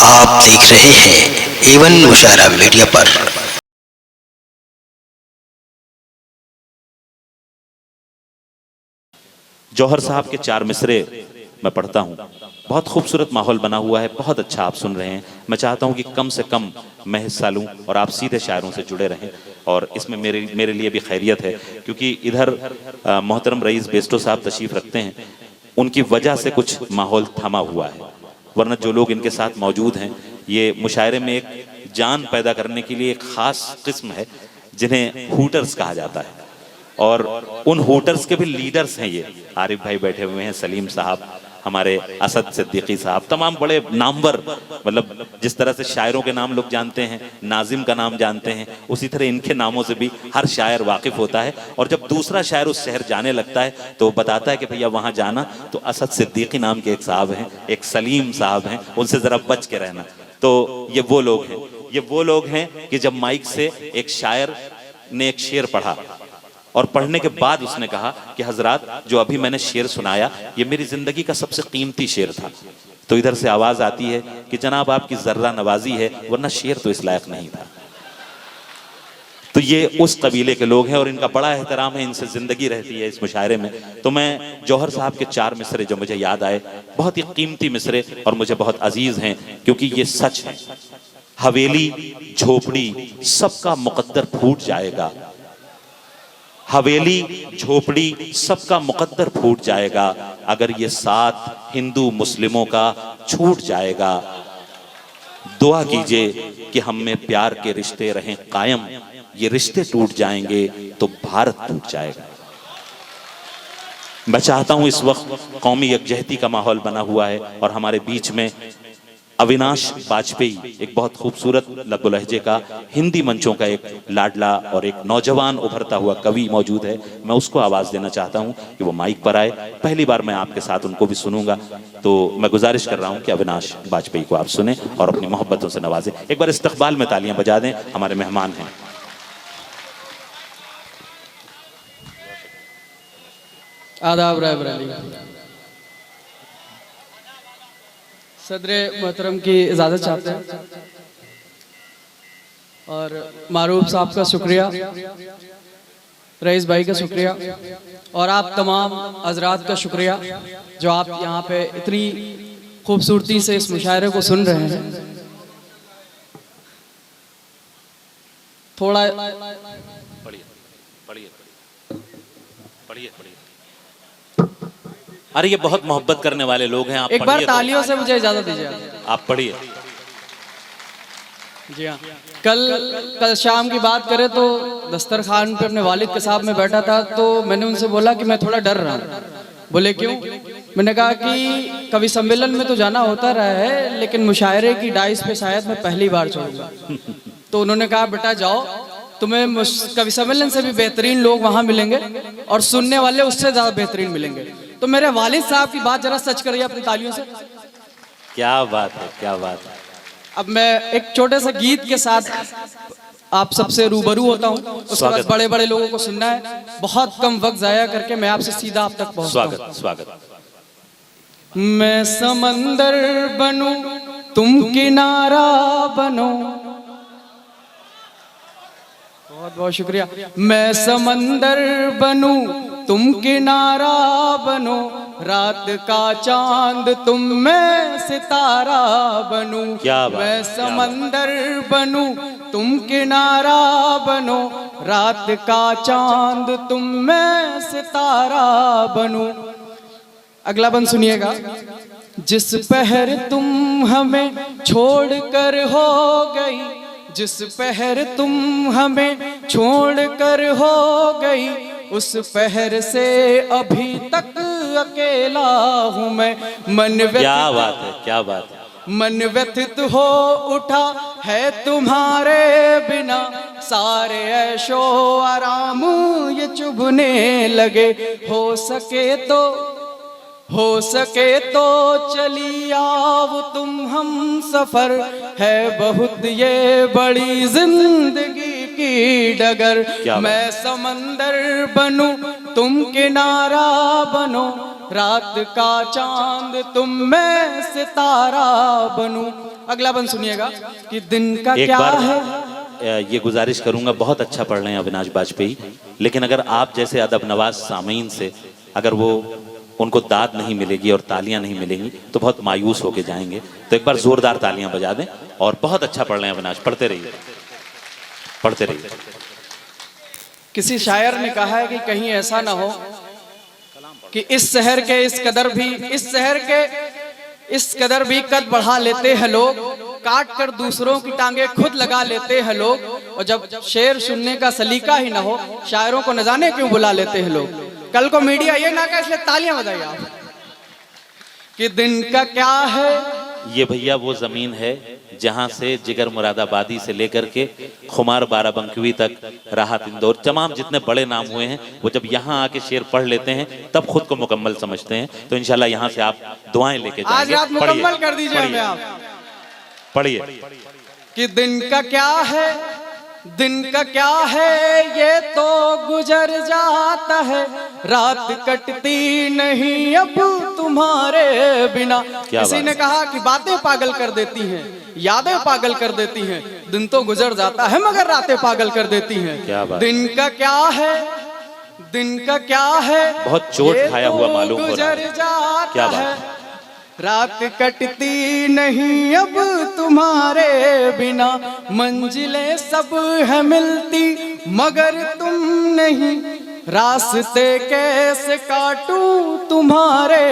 आप देख रहे हैं एवन मुशायरा मीडिया पर। जौहर साहब के चार मिसरे मैं पढ़ता हूँ। बहुत खूबसूरत माहौल बना हुआ है, बहुत अच्छा आप सुन रहे हैं। मैं चाहता हूँ कि कम से कम मैं हिस्सा लूँ और आप सीधे शायरों से जुड़े रहें, और इसमें मेरे लिए भी खैरियत है, क्योंकि इधर मोहतरम रईस बेस्टो साहब तशरीफ़ रखते हैं। उनकी वजह से कुछ माहौल थमा हुआ है, वरना जो लोग इनके साथ मौजूद हैं, ये मुशायरे में एक जान पैदा करने के लिए एक ख़ास किस्म है जिन्हें हूटर्स कहा जाता है। और उन होटर्स के भी लीडर्स हैं ये। आरिफ भाई बैठे हुए हैं, सलीम साहब, हमारे असद सिद्दीकी साहब, तमाम बड़े नामवर, मतलब जिस तरह से शायरों के नाम लोग जानते हैं, नाजिम का नाम जानते हैं, उसी तरह इनके नामों से भी हर शायर वाकिफ होता है। और जब दूसरा शायर उस शहर जाने लगता है तो वो बताता है कि भैया वहाँ जाना तो असद सिद्दीकी नाम के एक साहब हैं, एक सलीम साहब हैं, उनसे ज़रा बच के रहना। तो ये वो लोग हैं, ये वो लोग हैं कि जब माइक से एक शायर ने एक शेर पढ़ा और पढ़ने के बाद उसने कहा कि हजरात, जो अभी मैंने शेर सुनाया ये मेरी जिंदगी का सबसे कीमती शेर था, तो इधर से आवाज आती है कि जनाब आपकी जर्रा नवाजी है, वरना शेर तो इस लायक नहीं था। तो ये उस कबीले के लोग हैं और इनका बड़ा एहतराम है, इनसे जिंदगी रहती है इस मुशायरे में। तो मैं जौहर साहब के चार मिसरे जो मुझे याद आए, बहुत ही कीमती मिसरे और मुझे बहुत अजीज हैं, क्योंकि ये सच है। हवेली झोपड़ी सबका मुकद्दर फूट जाएगा, हवेली झोपड़ी सबका मुकद्दर फूट जाएगा, अगर ये साथ हिंदू मुस्लिमों का छूट जाएगा। दुआ कीजिए कि हम में प्यार के रिश्ते रहें कायम, ये रिश्ते टूट जाएंगे तो भारत टूट जाएगा। मैं चाहता हूं इस वक्त कौमी यकजहती का माहौल बना हुआ है और हमारे बीच में अविनाश वाजपेयी, एक बहुत खूबसूरत लब्बो लहजे का, हिंदी मंचों का एक लाडला और एक नौजवान उभरता हुआ कवि मौजूद है। मैं उसको आवाज़ देना चाहता हूं कि वो माइक पर आए। पहली बार मैं आपके साथ उनको भी सुनूंगा, तो मैं गुजारिश कर रहा हूं कि अविनाश वाजपेयी को आप सुने और अपनी मोहब्बतों से नवाजें। एक बार इस्तकबाल में तालियां बजा दें, हमारे मेहमान हैं। आदाब राय बरेली। सदर मोहतरम की इजाज़त चाहते हैं और मारूफ साहब का शुक्रिया, रईस भाई का शुक्रिया और आप तमाम हजरात का शुक्रिया जो आप यहाँ पे इतनी खूबसूरती से इस मुशायरे को सुन रहे हैं। थोड़ा पढ़िए। अरे ये बहुत मोहब्बत करने वाले लोग हैं, आप एक बार तालियों से मुझे इजाजत दीजिए, आप पढ़िए। जी हाँ, कल शाम की बात करें तो दस्तरखान पे अपने वालिद के साथ में बैठा था, तो मैंने उनसे बोला कि मैं थोड़ा डर रहा हूँ। बोले क्यों? मैंने कहा कि कवि सम्मेलन में तो जाना होता रहा है, लेकिन मुशायरे की डाइस पे शायद मैं पहली बार चढ़ूंगा। तो उन्होंने कहा बेटा जाओ, तुम्हें कवि सम्मेलन से भी बेहतरीन लोग वहाँ मिलेंगे और सुनने वाले उससे ज़्यादा बेहतरीन मिलेंगे। तो मेरे वालिद साहब की बात जरा सच करिए अपनी तालियों से। क्या बात है, क्या बात है। अब मैं एक छोटे से गीत के साथ आप सबसे रूबरू होता हूँ, उसके बाद बड़े बड़े लोगों को सुनना है। बहुत कम वक्त जाया करके मैं आपसे सीधा आप तक पहुँचता हूँ। स्वागत। मैं समंदर बनूं तुम किनारा बनो, बहुत बहुत शुक्रिया। मैं समंदर बनूं तुम किनारा बनो, रात का चांद तुम मैं सितारा बनूं। मैं समंदर बनूं तुम किनारा बनो, रात का चांद तुम मैं सितारा बनूं। अगला बंद सुनिएगा। जिस पहर तुम हमें छोड़ कर हो गई, जिस पहर तुम हमें छोड़ कर हो गई, उस पहर से अभी तक अकेला हूँ मैं। मन व्यथित, क्या बात है, क्या बात है। मन व्यथित हो उठा है तुम्हारे बिना, सारे ऐशो आराम ये चुभने लगे। हो सके तो चली आओ तुम हम सफर, है बहुत ये बड़ी जिंदगी की डगर। मैं समंदर बनूं तुम किनारा बनो, रात का चांद तुम मैं सितारा बनूं। अगला बंद सुनिएगा कि दिन का एक क्या बार है। ये गुजारिश करूंगा, बहुत अच्छा पढ़ रहे हैं अविनाश बाजपेयी, लेकिन अगर आप जैसे अदब नवाज सामीन से अगर वो उनको दाद नहीं मिलेगी और तालियां नहीं मिलेंगी तो बहुत मायूस होके जाएंगे। तो एक बार जोरदार तालियां बजा दें। और बहुत अच्छा पढ़ रहे हैं अविनाश, पढ़ते रहिए, पढ़ते रहिए। किसी शायर ने कहा है कि कहीं ऐसा ना हो कि इस शहर के इस कदर भी कद बढ़ा लेते हैं लोग, काट कर दूसरों की टांगे खुद लगा लेते हैं लोग। और जब शेर सुनने का सलीका ही ना हो, शायरों को न जाने क्यों बुला लेते हैं लोग। कल को मीडिया ये ना कहे, इसलिए तालियां बजाइए आप कि दिन का क्या है। ये भैया वो जमीन है जहां से जिगर मुरादाबादी से लेकर के खुमार बाराबंकी तक, राहत इंदौर, तमाम जितने बड़े नाम हुए हैं, वो जब यहाँ आके शेर पढ़ लेते हैं तब खुद को मुकम्मल समझते हैं। तो इंशाल्लाह यहाँ से आप दुआएं लेके जाएंगे। आज रात मुकम्मल कर दीजिए हमें आप। पढ़िए कि दिन का क्या है, दिन का क्या है, ये तो गुजर जाता है, रात कटती नहीं अब तुम्हारे बिना। किसी ने कहा कि बातें पागल कर देती हैं, यादें पागल कर देती हैं, दिन तो गुजर जाता है मगर रातें पागल कर देती हैं। क्या बात। दिन का क्या है, दिन का क्या है, बहुत चोट खाया हुआ मालूम हो रहा गुजर है। जाता क्या बात। है, रात कटती नहीं अब तुम्हारे बिना, मंजिलें सब है मिलती मगर तुम नहीं, रास्ते कैसे काटूं तुम्हारे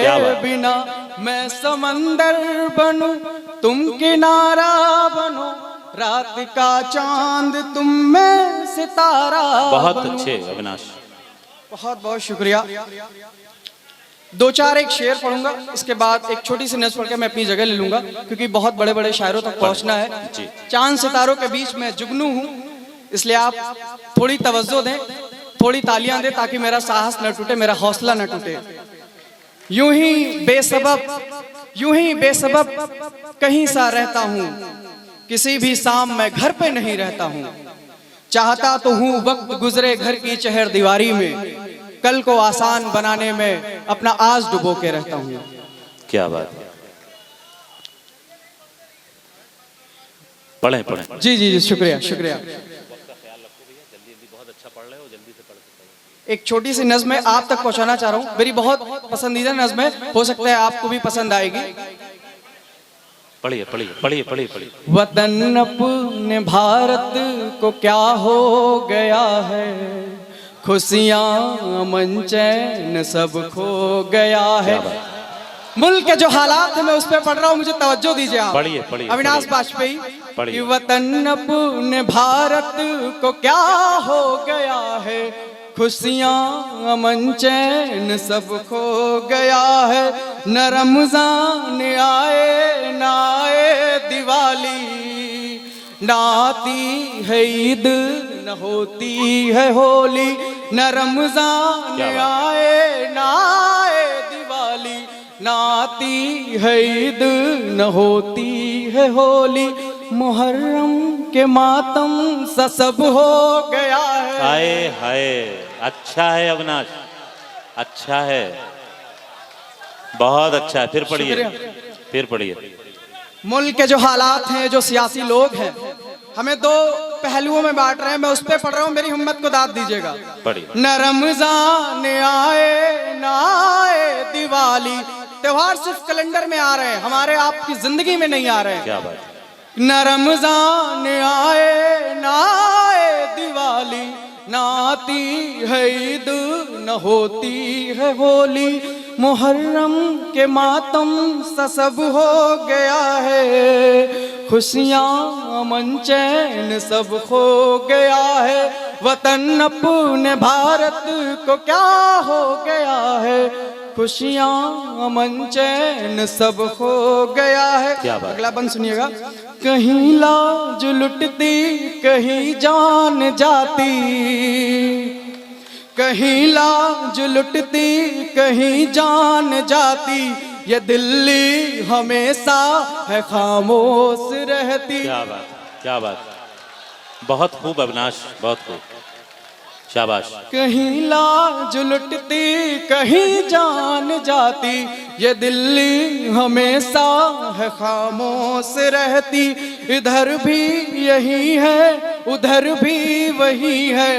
बिना। मैं समंदर बनूं तुम किनारा बनो, रात का चांद तुम में सितारा। बहुत अच्छे अविनाश, बहुत बहुत शुक्रिया। दो चार एक शेर पढ़ूंगा, इसके बाद एक छोटी सी नज़्म पढ़ के मैं अपनी जगह ले लूंगा, क्योंकि बहुत बड़े बड़े शायरों तक पहुंचना है। चांद सितारों के बीच में जुगनू हूं, इसलिए आप थोड़ी तवज्जो दें, थोड़ी तालियां दें, ताकि मेरा साहस न टूटे, मेरा हौसला न टूटे। यूं ही बेसबब कहीं सा रहता हूं, किसी भी शाम मैं घर पे नहीं रहता हूं, चाहता तो हूं वक्त गुजरे घर की चहर दीवारी में, कल को आसान बनाने में अपना आज डुबो के रहता हूं। क्या बात है। पढ़ें पढ़ें। जी जी जी, शुक्रिया शुक्रिया। एक छोटी सी नज़्म मैं आप तक पहुंचाना चाह रहा हूं, मेरी बहुत पसंदीदा नज़्म है, हो सकता है आपको भी पसंद आएगी। पढ़िए पढ़िए पढ़िए पढ़िए पढ़िए। वतन अपने भारत को क्या हो गया है, खुशियां अमन चैन सब खो गया है। मुल्क के जो हालात है मैं उस पर पढ़ रहा हूँ, मुझे तवज्जो दीजिए आप। पढ़िए पढ़िए। अविनाश बाजपेयी पढ़िए। कि वतन अपने भारत को क्या हो गया है, खुशियां अमन चैन सब खो गया है, न रमजान आए न आए दिवाली, न आती है ईद न होती है होली, न रमजान आए न आए दिवाली, न आती है ईद न होती है होली, मुहर्रम के मातम सा सब हो गया है। हाय हाय, अच्छा है अविनाश, अच्छा है, बहुत अच्छा है। फिर पढ़िए, फिर पढ़िए। मुल्क के जो हालात हैं, जो सियासी लोग हैं, हमें दो पहलुओं में बांट रहे हैं, मैं उस पर पढ़ रहा हूँ, मेरी हिम्मत को दाद दीजिएगा। पढ़िए। न रमजान आए न आए दिवाली, त्योहार सिर्फ कैलेंडर में आ रहे हैं, हमारे आपकी जिंदगी में नहीं आ रहे हैं। क्या बात है। न रमजान आए न आए दिवाली, न आती है ईद न होती है होली, मुहर्रम के मातम सा सब हो गया है, खुशियां अमन चैन सब खो गया है, वतन अपने भारत को क्या हो गया है, खुशियां अमन चैन सब खो गया है। क्या बात। अगला बंद सुनिएगा। कहीं लाज लुटती कहीं जान जाती, कहीं लाज लुटती कहीं जान जाती, ये दिल्ली हमेशा है खामोश रहती। क्या बात, क्या बात, बहुत खूब अविनाश, बहुत खूब, शाबाश। कहीं लाज लुटती कहीं जान जाती, ये दिल्ली हमेशा है खामोश रहती। इधर भी यही है उधर भी वही है,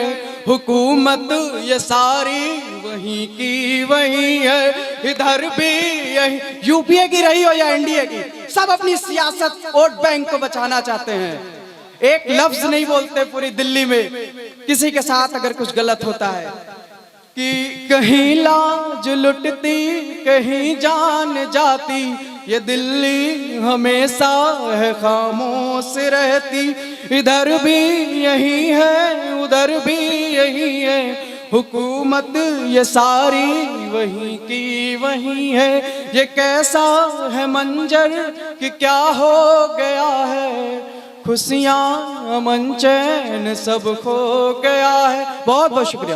हुकूमत ये सारी वही की वही है। इधर भी यही, यूपीए की रही हो या एनडीए की, सब अपनी सियासत वोट बैंक को बचाना चाहते हैं। एक लफ्ज नहीं बोलते पूरी दिल्ली में किसी के साथ अगर कुछ गलत होता है, कि कहीं लाज लुटती कहीं जान जाती, ये दिल्ली हमेशा है खामोश रहती। इधर भी यही है उधर भी यही है, हुकूमत ये सारी वही की वही है। ये कैसा है मंजर कि क्या हो गया है, खुशियाँ अमन चैन सब खो गया है। बहुत बहुत शुक्रिया।